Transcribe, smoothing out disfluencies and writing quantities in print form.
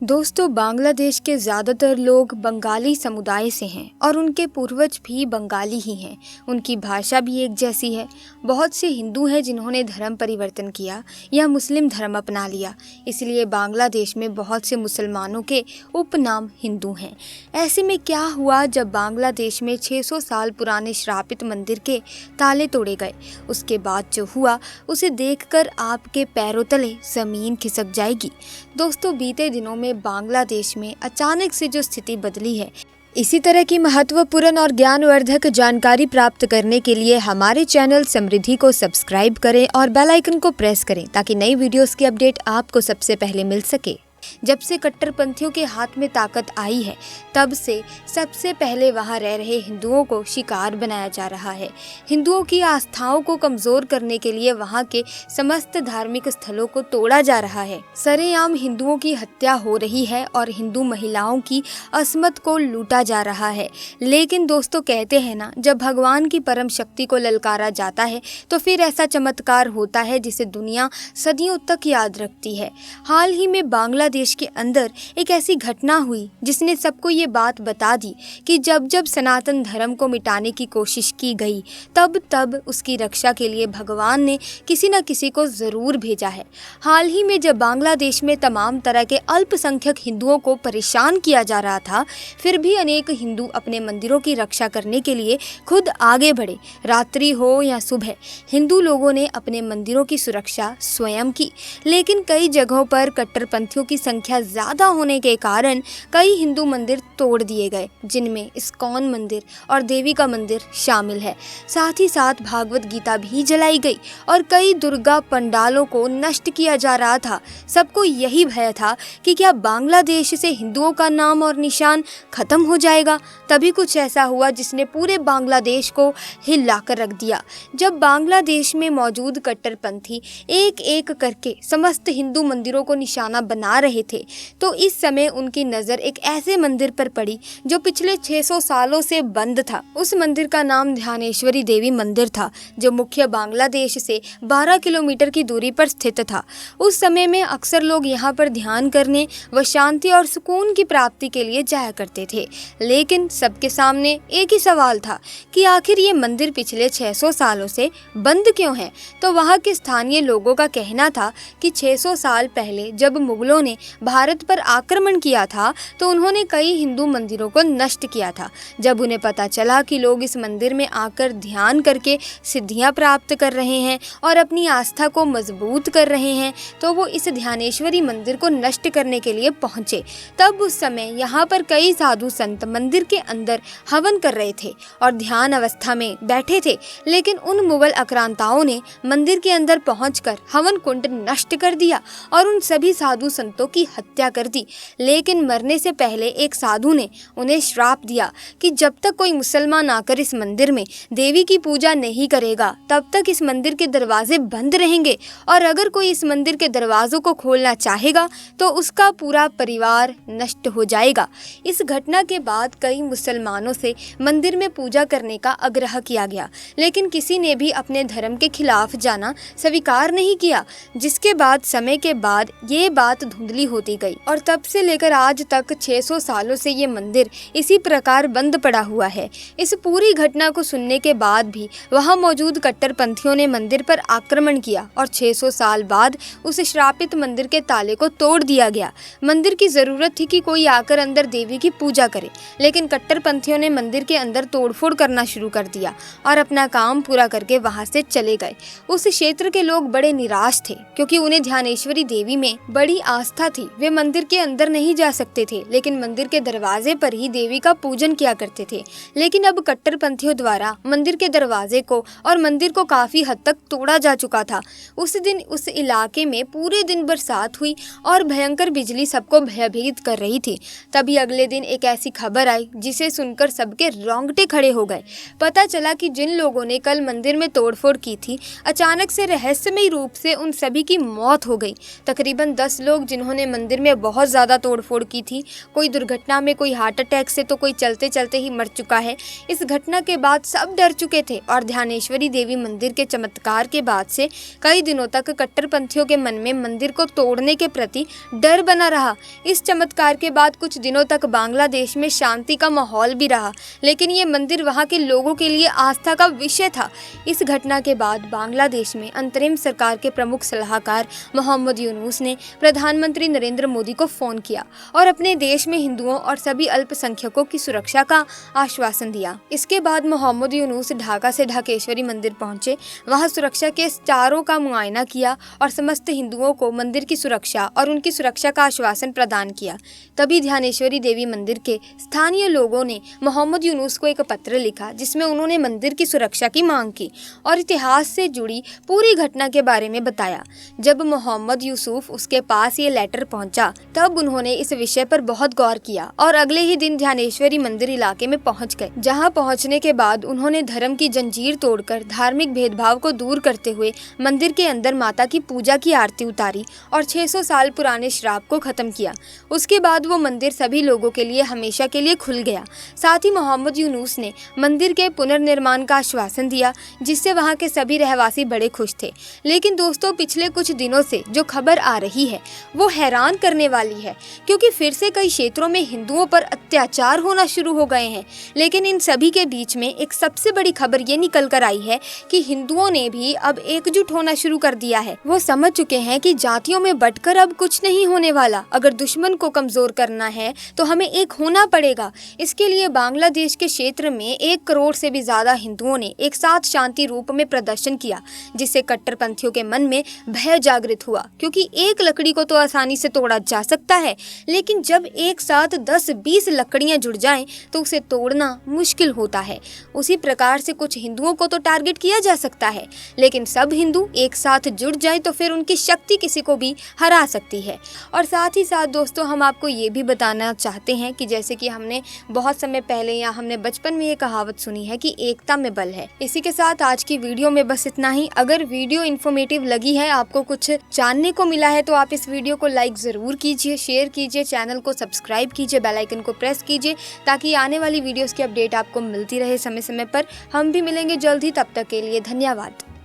दोस्तों, बांग्लादेश के ज़्यादातर लोग बंगाली समुदाय से हैं और उनके पूर्वज भी बंगाली ही हैं। उनकी भाषा भी एक जैसी है। बहुत से हिंदू हैं जिन्होंने धर्म परिवर्तन किया या मुस्लिम धर्म अपना लिया, इसलिए बांग्लादेश में बहुत से मुसलमानों के उपनाम हिंदू हैं। ऐसे में क्या हुआ जब बांग्लादेश में 600 साल पुराने श्रापित मंदिर के ताले तोड़े गए। उसके बाद जो हुआ उसे देखकर आपके पैरों तले ज़मीन खिसक जाएगी। दोस्तों, बीते दिनों में बांग्लादेश में अचानक से जो स्थिति बदली है, इसी तरह की महत्वपूर्ण और ज्ञानवर्धक जानकारी प्राप्त करने के लिए हमारे चैनल समृद्धि को सब्सक्राइब करें और बेल आइकन को प्रेस करें ताकि नई वीडियोस की अपडेट आपको सबसे पहले मिल सके। जब से कट्टरपंथियों के हाथ में ताकत आई है, तब से सबसे पहले वहां रह रहे हिंदुओं को शिकार बनाया जा रहा है। हिंदुओं की आस्थाओं को कमजोर करने के लिए वहां के समस्त धार्मिक स्थलों को तोड़ा जा रहा है। सरेआम हिंदुओं की हत्या हो रही है और हिंदू महिलाओं की असमत को लूटा जा रहा है। लेकिन दोस्तों, कहते हैं ना, जब भगवान की परम शक्ति को ललकारा जाता है तो फिर ऐसा चमत्कार होता है जिसे दुनिया सदियों तक याद रखती है। हाल ही में बांग्लादेश के अंदर एक ऐसी घटना हुई जिसने सबको ये बात बता दी कि जब जब सनातन धर्म को मिटाने की कोशिश की गई, तब तब उसकी रक्षा के लिए भगवान ने किसी न किसी को जरूर भेजा है। हाल ही में जब बांग्लादेश में तमाम तरह के अल्पसंख्यक हिंदुओं को परेशान किया जा रहा था, फिर भी अनेक हिंदू अपने मंदिरों की रक्षा करने के लिए खुद आगे बढ़े। रात्रि हो या सुबह, हिंदू लोगों ने अपने मंदिरों की सुरक्षा स्वयं की। लेकिन कई जगहों पर कट्टरपंथियों की संख्या ज्यादा होने के कारण कई हिंदू मंदिर तोड़ दिए गए, जिनमें इस्कॉन मंदिर और देवी का मंदिर शामिल है। साथ ही साथ भागवत गीता भी जलाई गई और कई दुर्गा पंडालों को नष्ट किया जा रहा था। सबको यही भय था कि क्या बांग्लादेश से हिंदुओं का नाम और निशान खत्म हो जाएगा। तभी कुछ ऐसा हुआ जिसने पूरे बांग्लादेश को हिला कर रख दिया। जब बांग्लादेश में मौजूद कट्टरपंथी एक एक करके समस्त हिंदू मंदिरों को निशाना बना रहे थे, तो इस समय उनकी नज़र एक ऐसे मंदिर पर पड़ी जो पिछले 600 सालों से बंद था। उस मंदिर का नाम ध्यानेश्वरी देवी मंदिर था, जो मुख्य बांग्लादेश से 12 किलोमीटर की दूरी पर स्थित था। उस समय में अक्सर लोग यहाँ पर ध्यान करने व शांति और सुकून की प्राप्ति के लिए जाया करते थे। लेकिन सबके सामने एक ही सवाल था कि आखिर ये मंदिर पिछले 600 सालों से बंद क्यों है। तो वहाँ के स्थानीय लोगों का कहना था कि 600 साल पहले जब मुगलों ने भारत पर आक्रमण किया था, तो उन्होंने कई हिंदू मंदिरों को नष्ट किया था। जब उन्हें पता चला कि लोग इस मंदिर में आकर ध्यान करके सिद्धियां प्राप्त कर रहे हैं और अपनी आस्था को मजबूत कर रहे हैं, तो वो इस ध्यानेश्वरी मंदिर को नष्ट करने के लिए पहुंचे। तब उस समय यहाँ पर कई साधु संत मंदिर के अंदर हवन कर रहे थे और ध्यान अवस्था में बैठे थे। लेकिन उन मुगल आक्रांताओं ने मंदिर के अंदर पहुंचकर हवन कुंड नष्ट कर दिया और उन सभी साधु संतों की हत्या कर दी। लेकिन मरने से पहले एक साधु ने उन्हें श्राप दिया कि जब तक कोई मुसलमान आकर इस मंदिर में देवी की पूजा नहीं करेगा, तब तक इस मंदिर के दरवाजे बंद रहेंगे और अगर कोई इस मंदिर के दरवाजों को खोलना चाहेगा तो उसका पूरा परिवार नष्ट हो जाएगा। इस घटना के बाद कई मुसलमानों से मंदिर में पूजा करने का आग्रह किया गया, लेकिन किसी ने भी अपने धर्म के खिलाफ जाना स्वीकार नहीं किया। जिसके बाद समय के बाद ये बात धुंधली होती गई और तब से लेकर आज तक 600 सालों से ये मंदिर इसी प्रकार बंद पड़ा हुआ है। इस पूरी घटना को सुनने के बाद भी वहां मौजूद कट्टरपंथियों ने मंदिर पर आक्रमण किया और 600 साल बाद उस श्रापित मंदिर के ताले को तोड़ दिया गया। मंदिर की जरूरत थी कि कोई आकर अंदर देवी की पूजा करे, लेकिन कट्टरपंथियों ने मंदिर के अंदर तोड़फोड़ करना शुरू कर दिया और अपना काम पूरा करके वहां से चले गए। उस क्षेत्र के लोग बड़े निराश थे क्योंकि उन्हें ध्यानेश्वरी देवी में बड़ी आस्था थी। वे मंदिर के अंदर नहीं जा सकते थे, लेकिन मंदिर के दरवाजे पर ही देवी का पूजन किया करते थे। लेकिन अब कट्टरपंथियों द्वारा मंदिर के दरवाजे को और मंदिर को काफी हद तक तोड़ा जा चुका था। उस दिन उस इलाके में पूरे दिन बरसात हुई और भयंकर बिजली सबको भयभीत कर रही थी। तभी अगले दिन एक ऐसी खबर आई जिसे सुनकर सबके रोंगटे खड़े हो गए। पता चला कि जिन लोगों ने कल मंदिर में तोड़फोड़ की थी, अचानक से रहस्यमय रूप से उन सभी की मौत हो गई। तकरीबन 10 लोग जिन्होंने मंदिर में बहुत ज़्यादा तोड़फोड़ की थी। कोई दुर्घटना में, कोई हार्ट अटैक से, तो कोई चलते चलते ही मर चुका है। इस घटना के बाद सब डर चुके थे और ध्यानेश्वरी देवी मंदिर के चमत्कार के बाद से कई दिनों तक कट्टरपंथियों के मन में मंदिर को तोड़ने के प्रति डर बना रहा। इस चमत्कार के बाद कुछ दिनों तक बांग्लादेश में शांति का माहौल भी रहा, लेकिन ये मंदिर वहाँ के लोगों के लिए आस्था का विषय था। इस घटना के बाद बांग्लादेश में अंतरिम सरकार के प्रमुख सलाहकार मोहम्मद यूनुस ने प्रधानमंत्री नरेंद्र मोदी को फोन किया और अपने देश में हिंदुओं और सभी अल्पसंख्यकों की सुरक्षा का आश्वासन दिया। इसके बाद मोहम्मद यूनुस ढाका से ढाकेश्वरी मंदिर पहुंचे, वहां सुरक्षा के स्टारों का मुआयना किया और समस्त हिंदुओं को मंदिर की सुरक्षा और उनकी सुरक्षा का आश्वासन प्रदान किया। तभी ध्यानेश्वरी देवी मंदिर के स्थानीय लोगों ने मोहम्मद यूनुस को एक पत्र लिखा, जिसमें उन्होंने मंदिर की सुरक्षा की मांग की और इतिहास से जुड़ी पूरी घटना के बारे में बताया। जब मोहम्मद यूसुफ उसके पास ये लेटर पहुंचा, तब उन्होंने इस विषय पर बहुत गौर किया और अगले ही दिन ध्यानेश्वरी मंदिर इलाके में पहुंच गए, जहां पहुंचने के बाद उन्होंने धर्म की जंजीर तोड़कर धार्मिक भेदभाव को दूर करते हुए मंदिर के अंदर माता की पूजा की आरती उतारी और 600 साल पुराने श्राप को खत्म किया। उसके बाद वो मंदिर सभी लोगों के लिए हमेशा के लिए खुल गया। साथ ही मोहम्मद यूनुस ने मंदिर के पुनर्निर्माण का आश्वासन दिया, जिससे वहां के सभी रहवासी बड़े खुश थे। लेकिन दोस्तों, पिछले कुछ दिनों से जो खबर आ रही है वो हैरान करने वाली है, क्योंकि फिर से कई क्षेत्रों में हिंदुओं पर अत्याचार होना शुरू हो गए हैं। लेकिन इन सभी के बीच में एक सबसे बड़ी खबर ये निकल कर आई है कि हिंदुओं ने भी अब एकजुट होना शुरू कर दिया है। वो समझ चुके हैं कि जातियों में बंटकर अब कुछ नहीं होने वाला। अगर दुश्मन को कमजोर करना है तो हमें एक होना पड़ेगा। इसके लिए बांग्लादेश के क्षेत्र में 1 करोड़ से भी ज्यादा हिंदुओं ने एक साथ शांति रूप में प्रदर्शन किया, जिससे कट्टरपंथियों के मन में भय जागृत हुआ। क्योंकि एक लकड़ी को तो आसानी से तोड़ा जा सकता है, लेकिन जब एक साथ 10-20 लकड़ियां जुड़ जाएं तो उसे तोड़ना मुश्किल होता है। उसी प्रकार से कुछ हिंदुओं को तो टारगेट किया जा सकता है, लेकिन सब हिंदू एक साथ जुड़ जाए तो फिर उनकी शक्ति किसी को भी हरा सकती है। और साथ ही साथ दोस्तों, हम आपको ये भी बताना चाहते हैं कि जैसे कि हमने बहुत समय पहले या हमने बचपन में ये कहावत सुनी है कि एकता में बल है। इसी के साथ आज की वीडियो में बस इतना ही। अगर वीडियो इन्फॉर्मेटिव लगी है, आपको कुछ जानने को मिला है, तो आप इस वीडियो को लाइक जरूर कीजिए, शेयर कीजिए, चैनल को सब्सक्राइब कीजिए, बेल आइकन को प्रेस कीजिए, ताकि आने वाली वीडियोस की अपडेट आपको मिलती रहे समय समय पर। हम भी मिलेंगे जल्द ही, तब तक के लिए धन्यवाद।